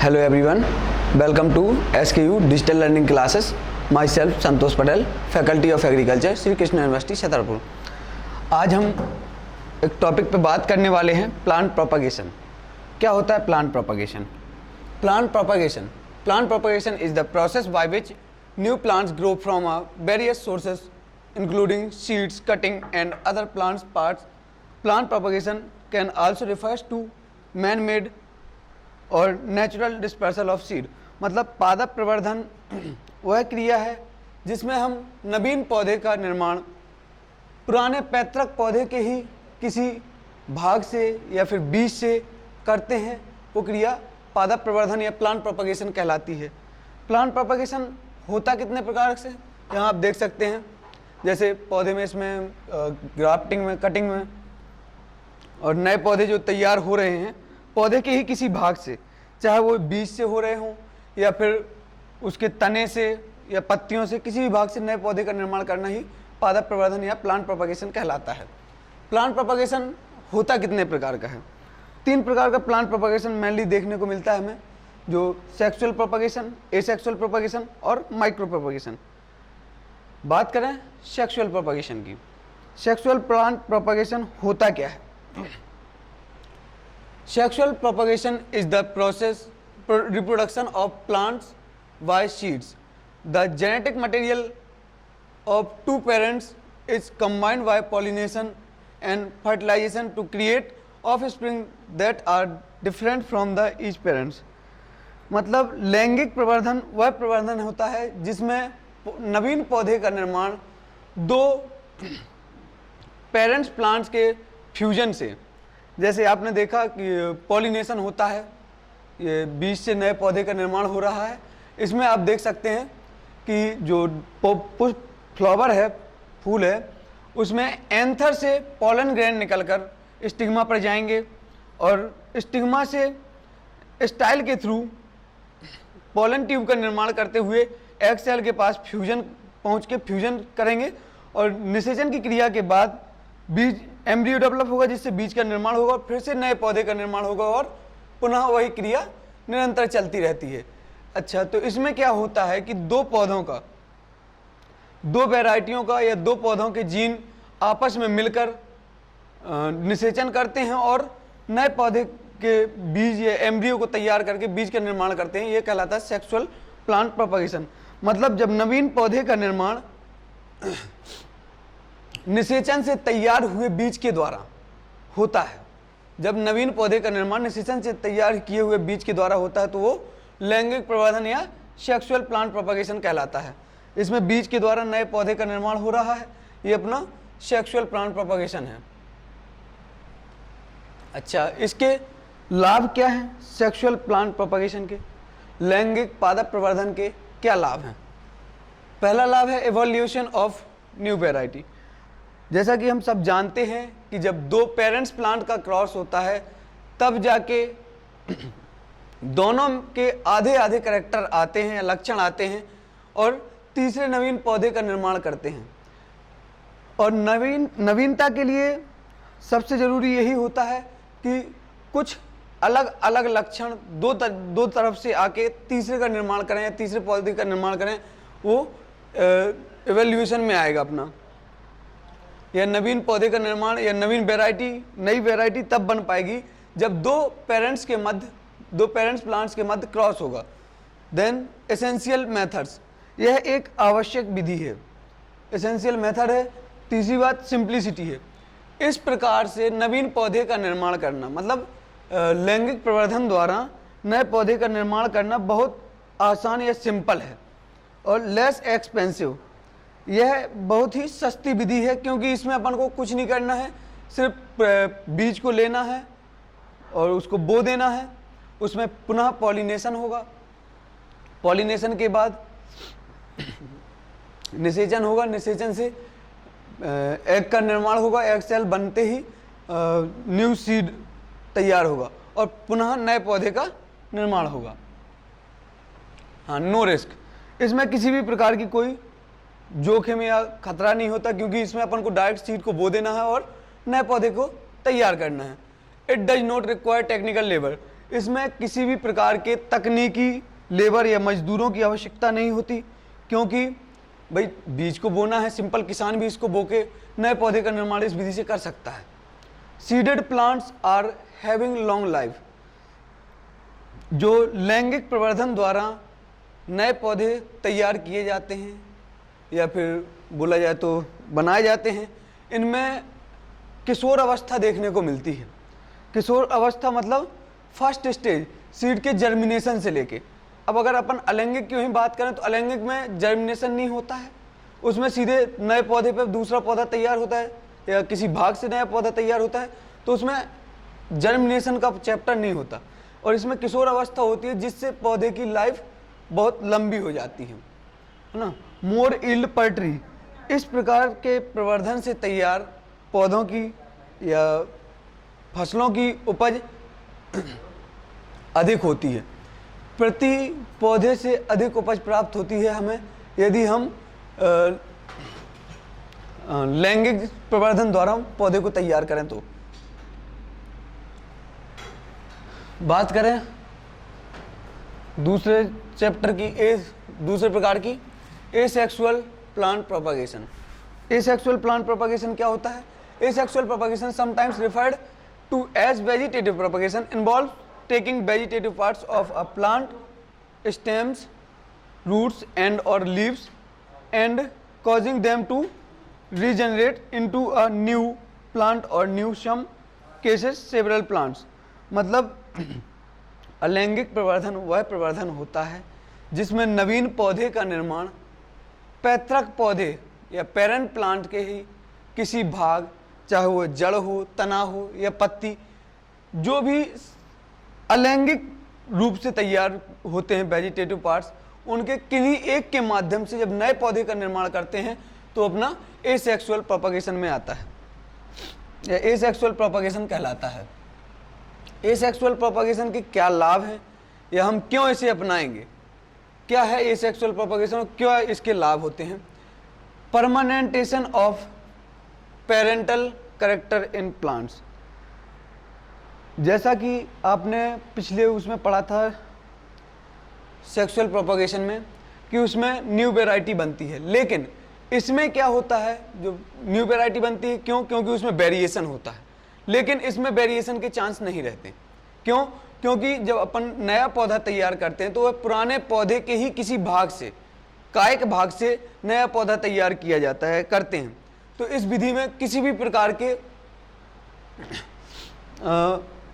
Hello everyone, welcome to SKU Digital Learning Classes. Myself Santosh Patel, faculty of agriculture, Shri Krishna university Chhatarpur. आज हम एक topic पे बात करने वाले हैं प्लांट प्रोपगेशन। क्या होता है plant propagation? Plant propagation is the process by which new plants grow from various sources including seeds, cutting and other plants parts. Plant propagation can also refers to man made और natural dispersal of seed. मतलब पादप प्रवर्धन वह क्रिया है जिसमें हम नवीन पौधे का निर्माण पुराने पैतृक पौधे के ही किसी भाग से या फिर बीज से करते हैं। वो क्रिया पादप प्रवर्धन या प्लांट प्रोपगेशन कहलाती है। प्लांट प्रोपगेशन होता कितने प्रकार से यहाँ आप देख सकते हैं, जैसे पौधे में इसमें ग्राफ्टिंग में, कटिंग में, और नए पौधे जो तैयार हो रहे हैं पौधे के ही किसी भाग से, चाहे वो बीज से हो रहे हों या फिर उसके तने से या पत्तियों से, किसी भी भाग से नए पौधे का निर्माण करना ही पादप प्रवर्धन या प्लांट प्रोपगेशन कहलाता है। प्लांट प्रोपगेशन होता कितने प्रकार का है? 3 प्रकार का प्लांट प्रोपगेशन मेनली देखने को मिलता है हमें, जो सेक्सुअल प्रोपगेशन, एसेक्सुअल प्रोपगेशन और माइक्रो प्रोपगेशन। बात करें सेक्सुअल प्रोपगेशन की। सेक्सुअल प्लांट प्रोपगेशन होता क्या है? Sexual propagation is the process reproduction of plants by seeds. The genetic material of two parents is combined by pollination and fertilization to create offspring that are different from the each parents. मतलब लैंगिक प्रवर्धन वह प्रवर्धन होता है जिसमें नवीन पौधे का निर्माण दो पेरेंट्स प्लांट्स के फ्यूजन से, जैसे आपने देखा कि पॉलिनेशन होता है, ये बीज से नए पौधे का निर्माण हो रहा है। इसमें आप देख सकते हैं कि जो फ्लावर है, फूल है, उसमें एंथर से पॉलन ग्रेन निकलकर स्टिग्मा पर जाएंगे और स्टिग्मा से स्टाइल के थ्रू पॉलन ट्यूब का निर्माण करते हुए एग सेल के पास फ्यूजन पहुंच के फ्यूजन करेंगे और निषेचन की क्रिया के बाद बीज एम्ब्रियो डेवलप होगा, जिससे बीज का निर्माण होगा, फिर से नए पौधे का निर्माण होगा और पुनः वही क्रिया निरंतर चलती रहती है। अच्छा, तो इसमें क्या होता है कि दो पौधों का, दो वैरायटियों का या दो पौधों के जीन आपस में मिलकर निषेचन करते हैं और नए पौधे के बीज या एम्ब्रियो को तैयार करके बीज का निर्माण करते हैं। यह कहलाता है सेक्सुअल प्लांट प्रोपगेशन। मतलब जब नवीन पौधे का निर्माण निषेचन से तैयार हुए बीज के द्वारा होता है, जब नवीन पौधे का निर्माण निषेचन से तैयार किए हुए बीज के द्वारा होता है तो वो लैंगिक प्रवर्धन या सेक्सुअल प्लांट प्रोपगेशन कहलाता है। इसमें बीज के द्वारा नए पौधे का निर्माण हो रहा है, ये अपना सेक्सुअल प्लांट प्रोपगेशन है। अच्छा, इसके लाभ क्या हैं? सेक्सुअल प्लांट प्रोपगेशन के, लैंगिक पादप प्रवर्धन के क्या लाभ हैं? पहला लाभ है एवोल्यूशन ऑफ न्यू वेराइटी। जैसा कि हम सब जानते हैं कि जब दो पेरेंट्स प्लांट का क्रॉस होता है तब जाके दोनों के आधे आधे कैरेक्टर आते हैं, लक्षण आते हैं और तीसरे नवीन पौधे का निर्माण करते हैं। और नवीनता के लिए सबसे ज़रूरी यही होता है कि कुछ अलग अलग लक्षण दो तरफ से आके तीसरे का निर्माण करें या तीसरे पौधे का निर्माण करें, वो एवोल्यूशन में आएगा अपना। या नवीन पौधे का निर्माण या नवीन वैरायटी, नई वैरायटी तब बन पाएगी जब दो पेरेंट्स प्लांट्स के मध्य क्रॉस होगा। देन एसेंशियल मेथड्स, यह एक आवश्यक विधि है, एसेंशियल मेथड है। तीसरी बात सिंप्लिसिटी है। इस प्रकार से नवीन पौधे का निर्माण करना, मतलब लैंगिक प्रवर्धन द्वारा नए पौधे का निर्माण करना बहुत आसान या सिंपल है और लेस एक्सपेंसिव। यह बहुत ही सस्ती विधि है क्योंकि इसमें अपन को कुछ नहीं करना है, सिर्फ बीज को लेना है और उसको बो देना है। उसमें पुनः पॉलिनेशन होगा, पॉलिनेशन के बाद निषेचन होगा, निषेचन से एग का निर्माण होगा, एग सेल बनते ही न्यू सीड तैयार होगा और पुनः नए पौधे का निर्माण होगा। हाँ, नो रिस्क, इसमें किसी भी प्रकार की कोई जोखिम या खतरा नहीं होता क्योंकि इसमें अपन को डायरेक्ट सीड को बो देना है और नए पौधे को तैयार करना है। It does not require technical labour, इसमें किसी भी प्रकार के तकनीकी लेबर या मजदूरों की आवश्यकता नहीं होती, क्योंकि भाई बीज को बोना है, सिंपल किसान भी इसको बो के नए पौधे का निर्माण इस विधि से कर सकता है। Seeded plants are having long life, जो लैंगिक प्रवर्धन द्वारा नए पौधे तैयार किए जाते हैं या फिर बोला जाए तो बनाए जाते हैं, इनमें किशोर अवस्था देखने को मिलती है। किशोर अवस्था मतलब फर्स्ट स्टेज, सीड के जर्मिनेशन से लेके। अब अगर अपन अलैंगिक की ही बात करें तो अलैंगिक में जर्मिनेशन नहीं होता है, उसमें सीधे नए पौधे पर दूसरा पौधा तैयार होता है या किसी भाग से नया पौधा तैयार होता है, तो उसमें जर्मिनेशन का चैप्टर नहीं होता। और इसमें किशोर अवस्था होती है जिससे पौधे की लाइफ बहुत लंबी हो जाती है ना। मोर यील्ड पर ट्री, इस प्रकार के प्रवर्धन से तैयार पौधों की या फसलों की उपज अधिक होती है। प्रति पौधे से अधिक उपज प्राप्त होती है हमें यदि हम लैंगिक प्रवर्धन द्वारा पौधे को तैयार करें। तो बात करें दूसरे चैप्टर की, दूसरे प्रकार की asexual plant propagation. Asexual plant propagation क्या होता है? Asexual propagation sometimes referred to as vegetative propagation involve taking vegetative parts of a plant stems, roots and or leaves and causing them to regenerate into a new plant or new some cases several plants। मतलब अलैंगिक प्रवर्धन वह प्रवर्धन होता है जिसमें नवीन पौधे का निर्माण पैतृक पौधे या पेरेंट प्लांट के ही किसी भाग, चाहे वो जड़ हो, तना हो या पत्ती, जो भी अलैंगिक रूप से तैयार होते हैं वेजिटेटिव पार्ट्स, उनके किन्हीं एक के माध्यम से जब नए पौधे का निर्माण करते हैं तो अपना एसेक्सुअल प्रोपगेशन में आता है या एसेक्सुअल प्रोपगेशन कहलाता है। एसेक्सुअल प्रोपगेशन के क्या लाभ हैं या हम क्यों इसे अपनाएंगे, क्या है एसेक्सुअल प्रोपगेशन और क्यों इसके लाभ होते हैं? Permanentation of parental character in plants, जैसा कि आपने पिछले उसमें पढ़ा था सेक्सुअल प्रोपगेशन में कि उसमें न्यू वैरायटी बनती है, लेकिन इसमें क्या होता है, जो न्यू वैरायटी बनती है क्यों? क्योंकि उसमें वेरिएशन होता है, लेकिन इसमें वेरिएशन के चांस नहीं रहते। क्यों? क्योंकि जब अपन नया पौधा तैयार करते हैं तो वह पुराने पौधे के ही किसी भाग से, कायिक भाग से नया पौधा तैयार किया जाता है, करते हैं। तो इस विधि में किसी भी प्रकार के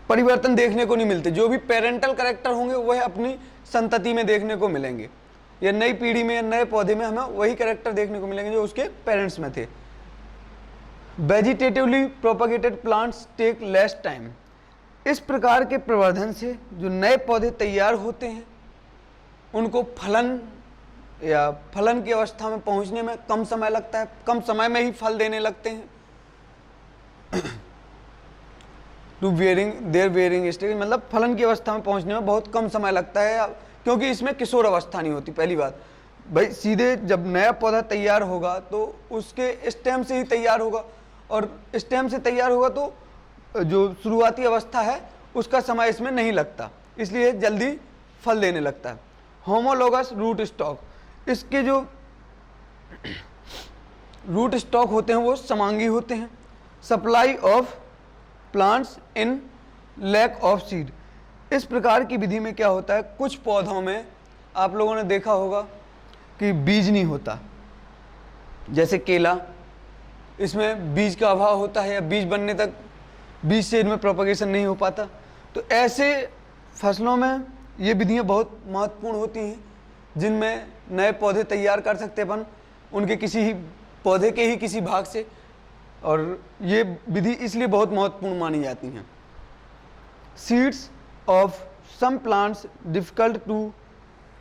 परिवर्तन देखने को नहीं मिलते। जो भी पेरेंटल कैरेक्टर होंगे वह अपनी संतति में देखने को मिलेंगे, या नई पीढ़ी में या नए पौधे में हमें वही कैरेक्टर देखने को मिलेंगे जो उसके पेरेंट्स में थे। Vegetatively propagated plants take less time, इस प्रकार के प्रवर्धन से जो नए पौधे तैयार होते हैं उनको फलन या फलन की अवस्था में पहुंचने में कम समय लगता है, कम समय में ही फल देने लगते हैं। टू देयर वेयरिंग स्टेज, मतलब फलन की अवस्था में पहुंचने में बहुत कम समय लगता है, क्योंकि इसमें किशोर अवस्था नहीं होती। पहली बात भाई, सीधे जब नया पौधा तैयार होगा तो उसके स्टेम से ही तैयार होगा, और स्टेम से तैयार होगा तो जो शुरुआती अवस्था है उसका समय इसमें नहीं लगता, इसलिए जल्दी फल देने लगता है। होमोलोगस रूट स्टॉक, इसके जो रूट स्टॉक होते हैं वो समांगी होते हैं। Supply of plants in lack of seed, इस प्रकार की विधि में क्या होता है, कुछ पौधों में आप लोगों ने देखा होगा कि बीज नहीं होता, जैसे केला, इसमें बीज का अभाव होता है या बीज बनने तक बीज से इनमें प्रोपगेशन नहीं हो पाता। तो ऐसे फसलों में ये विधियाँ बहुत महत्वपूर्ण होती हैं जिनमें नए पौधे तैयार कर सकते अपन उनके किसी ही पौधे के ही किसी भाग से, और ये विधि इसलिए बहुत महत्वपूर्ण मानी जाती हैं। Seeds of some plants difficult to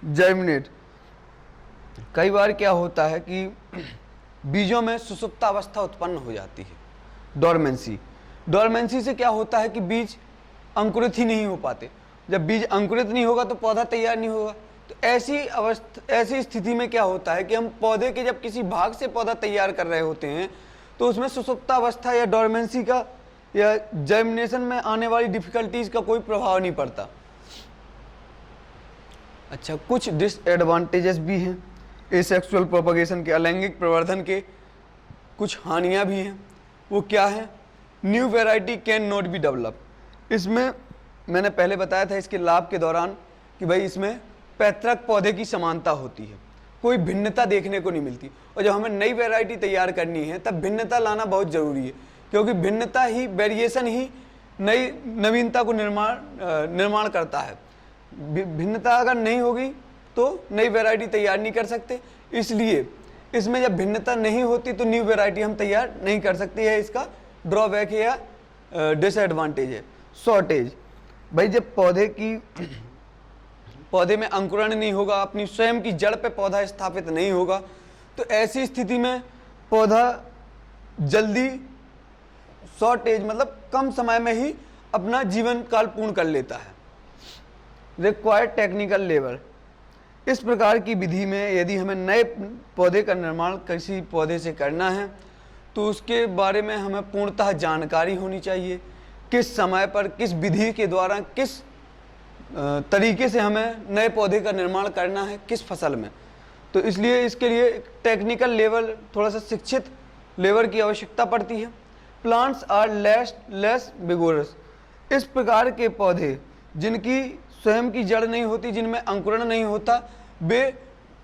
germinate, कई बार क्या होता है कि बीजों में सुसुप्तावस्था उत्पन्न हो जाती है, डोरमेंसी। डोरमेंसी से क्या होता है कि बीज अंकुरित ही नहीं हो पाते। जब बीज अंकुरित नहीं होगा तो पौधा तैयार नहीं होगा। तो ऐसी स्थिति में क्या होता है कि हम पौधे के जब किसी भाग से पौधा तैयार कर रहे होते हैं तो उसमें सुसुप्तावस्था या डोरमेंसी का या जर्मिनेशन में आने वाली डिफिकल्टीज का कोई प्रभाव नहीं पड़ता। अच्छा, कुछ डिसएडवांटेजेस भी हैं एसेक्सुअल प्रोपगेशन के, अलैंगिक प्रवर्धन के कुछ हानियां भी हैं। वो क्या है? New variety can not be develop. इसमें मैंने पहले बताया था इसके लाभ के दौरान कि भाई इसमें पैतृक पौधे की समानता होती है, कोई भिन्नता देखने को नहीं मिलती। और जब हमें नई वैरायटी तैयार करनी है तब भिन्नता लाना बहुत ज़रूरी है, क्योंकि भिन्नता ही, वेरिएशन ही नई नवीनता को निर्माण करता है। भिन्नता अगर नहीं होगी तो नई वैरायटी तैयार नहीं कर सकते। इसलिए इसमें जब भिन्नता नहीं होती तो न्यू वैरायटी हम तैयार नहीं कर सकते। है इसका ड्रॉबैक है या डिसएडवांटेज है। शॉर्टेज, भाई जब पौधे में अंकुरण नहीं होगा, अपनी स्वयं की जड़ पे पौधा स्थापित नहीं होगा, तो ऐसी स्थिति में पौधा जल्दी, शॉर्टेज मतलब कम समय में ही अपना जीवन काल पूर्ण कर लेता है। रिक्वायर्ड टेक्निकल लेबर, इस प्रकार की विधि में यदि हमें नए पौधे का निर्माण किसी पौधे से करना है तो उसके बारे में हमें पूर्णतः जानकारी होनी चाहिए, किस समय पर, किस विधि के द्वारा, किस तरीके से हमें नए पौधे का निर्माण करना है, किस फसल में। तो इसलिए इसके लिए टेक्निकल लेवल, थोड़ा सा शिक्षित लेबर की आवश्यकता पड़ती है। प्लांट्स आर लेस विगोरस, इस प्रकार के पौधे जिनकी स्वयं की जड़ नहीं होती, जिनमें अंकुरण नहीं होता, वे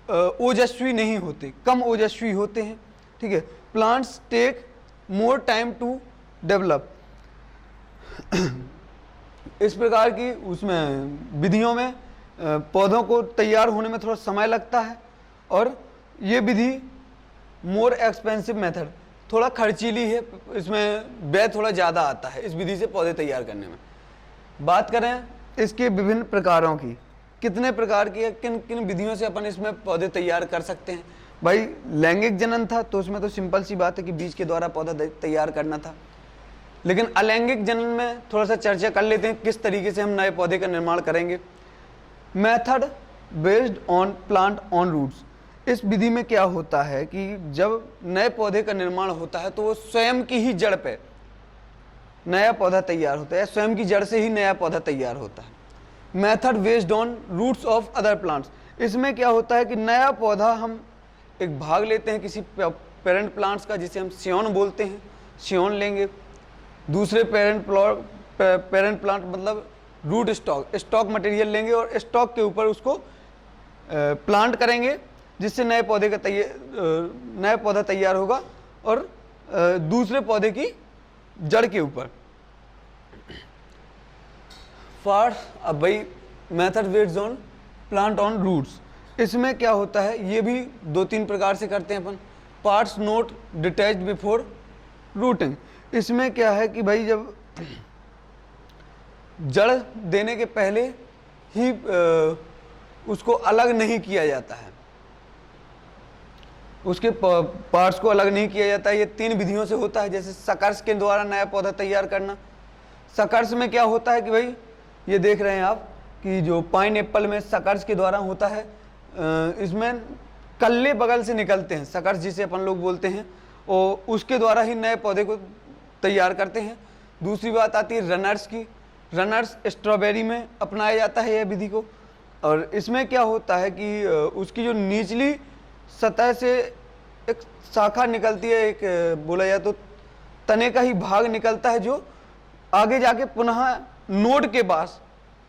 ओजस्वी नहीं होते, कम ओजस्वी होते हैं। ठीक है। Plants take more time to develop, इस प्रकार की उसमें विधियों में पौधों को तैयार होने में थोड़ा समय लगता है, और ये विधि मोर एक्सपेंसिव मेथड, थोड़ा खर्चीली है, इसमें व्यय थोड़ा ज़्यादा आता है इस विधि से पौधे तैयार करने में। बात करें इसके विभिन्न प्रकारों की, कितने प्रकार की, किन किन विधियों से अपन इसमें पौधे तैयार कर सकते हैं। भाई लैंगिक जनन था तो उसमें तो सिंपल सी बात है कि बीज के द्वारा पौधा तैयार करना था, लेकिन अलैंगिक जनन में थोड़ा सा चर्चा कर लेते हैं किस तरीके से हम नए पौधे का निर्माण करेंगे। Method based on plant on roots, इस विधि में क्या होता है कि जब नए पौधे का निर्माण होता है तो वो स्वयं की ही जड़ पे नया पौधा तैयार होता है, स्वयं की जड़ से ही नया पौधा तैयार होता है। Method based on roots of other plants, इसमें क्या होता है कि नया पौधा हम एक भाग लेते हैं किसी पेरेंट प्लांट्स का, जिसे हम सियोन बोलते हैं, सियोन लेंगे। दूसरे पेरेंट प्लांट मतलब रूट स्टॉक मटेरियल लेंगे और स्टॉक के ऊपर उसको प्लांट करेंगे, जिससे नए पौधा तैयार होगा, और दूसरे पौधे की जड़ के ऊपर। अब भाई method based on plant on roots, इसमें क्या होता है, ये भी 2-3 प्रकार से करते हैं अपन। Parts not detached before rooting, इसमें क्या है कि भाई जब जड़ देने के पहले ही उसको अलग नहीं किया जाता है, उसके पार्ट्स को अलग नहीं किया जाता है। ये 3 विधियों से होता है। जैसे सकर्स के द्वारा नया पौधा तैयार करना, सकर्स में क्या होता है कि भाई ये देख रहे हैं आप कि जो पाइन एप्पल में सकर्स के द्वारा होता है, इसमें कल्ले बगल से निकलते हैं, सकर्स जिसे अपन लोग बोलते हैं, और उसके द्वारा ही नए पौधे को तैयार करते हैं। दूसरी बात आती है रनर्स की, रनर्स स्ट्रॉबेरी में अपनाया जाता है यह विधि को, और इसमें क्या होता है कि उसकी जो निचली सतह से एक शाखा निकलती है, एक बोला जाए तो तने का ही भाग निकलता है, जो आगे जाके पुनः नोड के पास,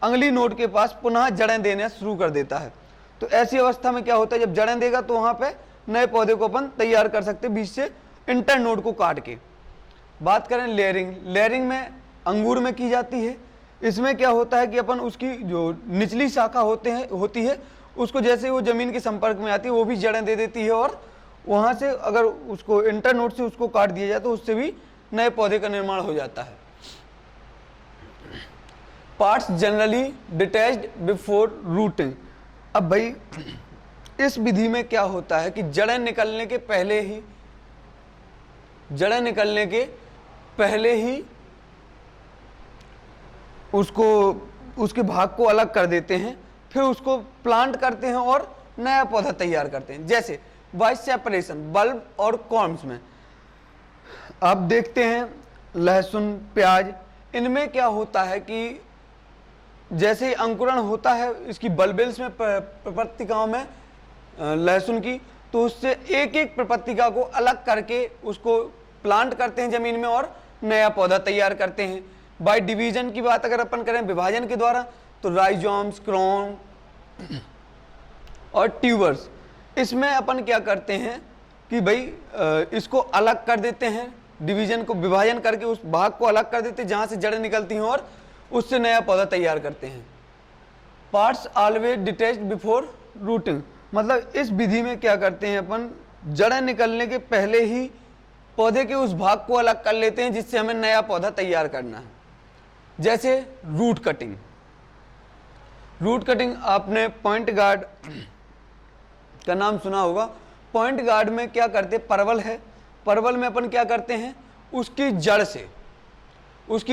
अंगली नोड के पास पुनः जड़ें देना शुरू कर देता है। तो ऐसी अवस्था में क्या होता है, जब जड़ें देगा तो वहाँ पे नए पौधे को अपन तैयार कर सकते हैं बीच से इंटर नोड को काट के। बात करें लेयरिंग, लेयरिंग में अंगूर में की जाती है। इसमें क्या होता है कि अपन उसकी जो निचली शाखा होती है उसको जैसे वो जमीन के संपर्क में आती है वो भी जड़ें दे देती है, और वहाँ से अगर उसको इंटर नोड से उसको काट दिया जाए तो उससे भी नए पौधे का निर्माण हो जाता है। Parts generally detached before routing, अब भाई इस विधि में क्या होता है कि जड़ें निकलने के पहले ही उसके भाग को अलग कर देते हैं, फिर उसको प्लांट करते हैं और नया पौधा तैयार करते हैं। जैसे बाय सेपरेशन बल्ब और कॉर्म्स में आप देखते हैं, लहसुन, प्याज, इनमें क्या होता है कि जैसे ही अंकुरण होता है इसकी बल्बेल्स में प्रपत्तिकाओं में लहसुन की, तो उससे एक एक प्रपत्तिका को अलग करके उसको प्लांट करते हैं जमीन में और नया पौधा तैयार करते हैं। बाय डिवीजन की बात अगर अपन करें, विभाजन के द्वारा, तो राइजोम्स, क्रोन और ट्यूबर्स, इसमें अपन क्या करते हैं कि भाई इसको अलग कर देते हैं, डिवीजन को विभाजन करके उस भाग को अलग कर देते हैं जहां से जड़ें निकलती हैं और उससे नया पौधा तैयार करते हैं। Parts always detached before routing, मतलब इस विधि में क्या करते हैं अपन, जड़ें निकलने के पहले ही पौधे के उस भाग को अलग कर लेते हैं जिससे हमें नया पौधा तैयार करना है। जैसे रूट कटिंग। रूट कटिंग आपने पॉइंट गार्ड का नाम सुना होगा। पॉइंट गार्ड में क्या करते, परवल है, परवल में अपन क्या करते हैं, उसकी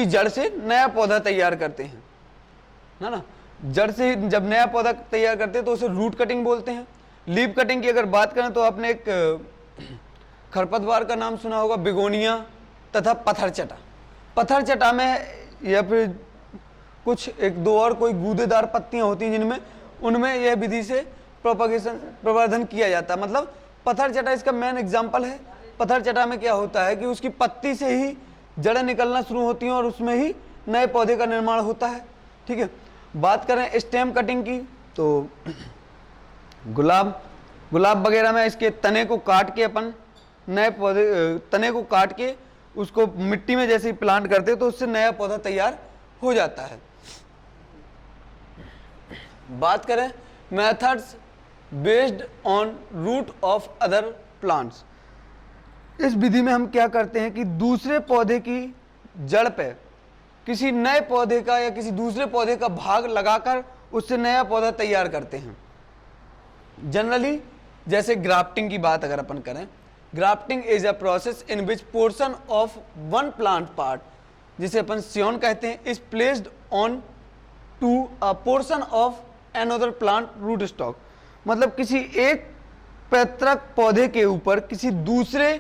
जड़ से नया पौधा तैयार करते हैं, है ना। जड़ से जब नया पौधा तैयार करते हैं तो उसे रूट कटिंग बोलते हैं। लीफ कटिंग की अगर बात करें तो आपने एक खरपतवार का नाम सुना होगा, बिगोनिया तथा पत्थरचटा। पत्थरचटा में या फिर कुछ एक दो और कोई गूदेदार पत्तियां होती हैं जिनमें, उनमें यह विधि से प्रवर्धन किया जाता है। मतलब पत्थरचटा इसका मेन एग्जाम्पल है। पत्थरचटा में क्या होता है कि उसकी पत्ती से ही जड़ें निकलना शुरू होती हैं और उसमें ही नए पौधे का निर्माण होता है। ठीक है, बात करें स्टेम कटिंग की तो गुलाब वगैरह में इसके तने को काट के अपन नए पौधे, तने को काट के उसको मिट्टी में जैसे ही प्लांट करते हैं तो उससे नया पौधा तैयार हो जाता है। बात करें methods based on root of other plants, इस विधि में हम क्या करते हैं कि दूसरे पौधे की जड़ पे किसी नए पौधे का या किसी दूसरे पौधे का भाग लगाकर उससे नया पौधा तैयार करते हैं। जनरली जैसे ग्राफ्टिंग की बात अगर अपन करें, grafting is a process in which portion of one plant part, जिसे अपन सियोन कहते हैं, is placed on to a portion of another plant root stock. मतलब किसी एक पैतृक पौधे के ऊपर किसी दूसरे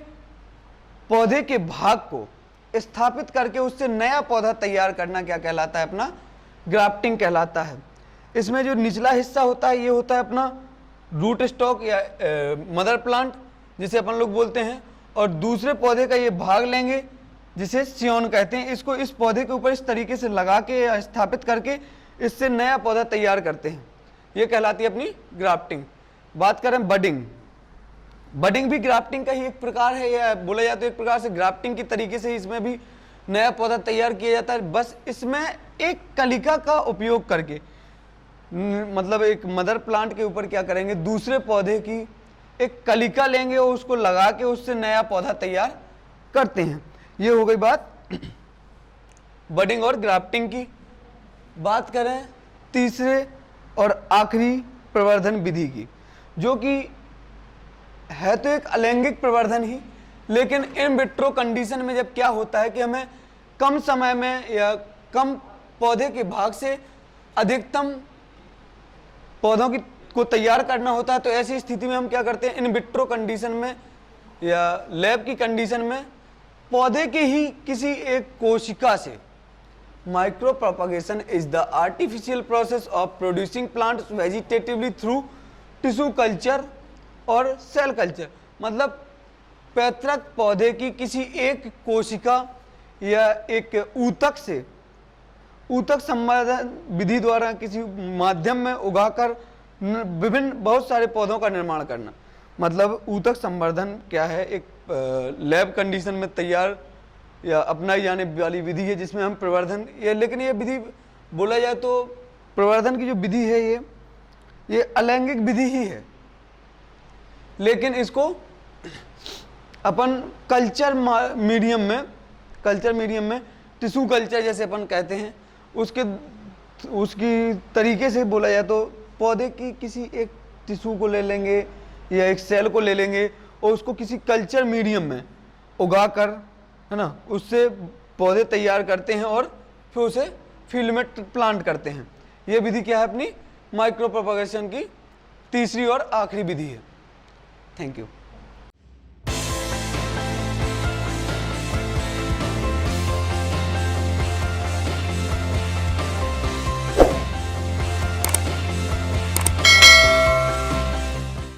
पौधे के भाग को स्थापित करके उससे नया पौधा तैयार करना क्या कहलाता है, अपना ग्राफ्टिंग कहलाता है। इसमें जो निचला हिस्सा होता है ये होता है अपना रूट स्टॉक या मदर प्लांट जिसे अपन लोग बोलते हैं, और दूसरे पौधे का ये भाग लेंगे जिसे सियोन कहते हैं। इसको इस पौधे के ऊपर इस तरीके से लगा के या स्थापित करके इससे नया पौधा तैयार करते हैं, ये कहलाती है अपनी ग्राफ्टिंग। बात करें बडिंग, बडिंग भी ग्राफ्टिंग का ही एक प्रकार है, या बोला जाता है एक प्रकार से ग्राफ्टिंग के तरीके से इसमें भी नया पौधा तैयार किया जाता है। बस इसमें एक कलिका का उपयोग करके, मतलब एक मदर प्लांट के ऊपर क्या करेंगे, दूसरे पौधे की एक कलिका लेंगे और उसको लगा के उससे नया पौधा तैयार करते हैं। ये हो गई बात बडिंग और ग्राफ्टिंग की। बात करें तीसरे और आखिरी प्रवर्धन विधि की, जो कि है तो एक अलैंगिक प्रवर्धन ही, लेकिन इन विट्रो कंडीशन में जब क्या होता है कि हमें कम समय में या कम पौधे के भाग से अधिकतम पौधों को तैयार करना होता है, तो ऐसी स्थिति में हम क्या करते हैं, इन विट्रो कंडीशन में या लैब की कंडीशन में पौधे के ही किसी एक कोशिका से, micro propagation is the artificial process of producing plants vegetatively through tissue culture और सेल कल्चर। मतलब पैतृक पौधे की किसी एक कोशिका या एक ऊतक से, ऊतक संवर्धन विधि द्वारा किसी माध्यम में उगाकर विभिन्न बहुत सारे पौधों का निर्माण करना। मतलब ऊतक संवर्धन क्या है, एक लैब कंडीशन में तैयार या अपनाई जाने वाली विधि है जिसमें हम प्रवर्धन, ये लेकिन ये विधि बोला जाए तो प्रवर्धन की जो विधि है ये अलैंगिक विधि ही है, लेकिन इसको अपन कल्चर मीडियम में टिश्यू कल्चर जैसे अपन कहते हैं, उसकी तरीके से बोला जाए तो पौधे की किसी एक टिश्यू को ले लेंगे या एक सेल को ले लेंगे और उसको किसी कल्चर मीडियम में उगाकर, है ना, उससे पौधे तैयार करते हैं और फिर उसे फील्ड में प्लांट करते हैं। ये विधि क्या है, अपनी माइक्रो प्रोपगेशन की तीसरी और आखिरी विधि है। Thank you.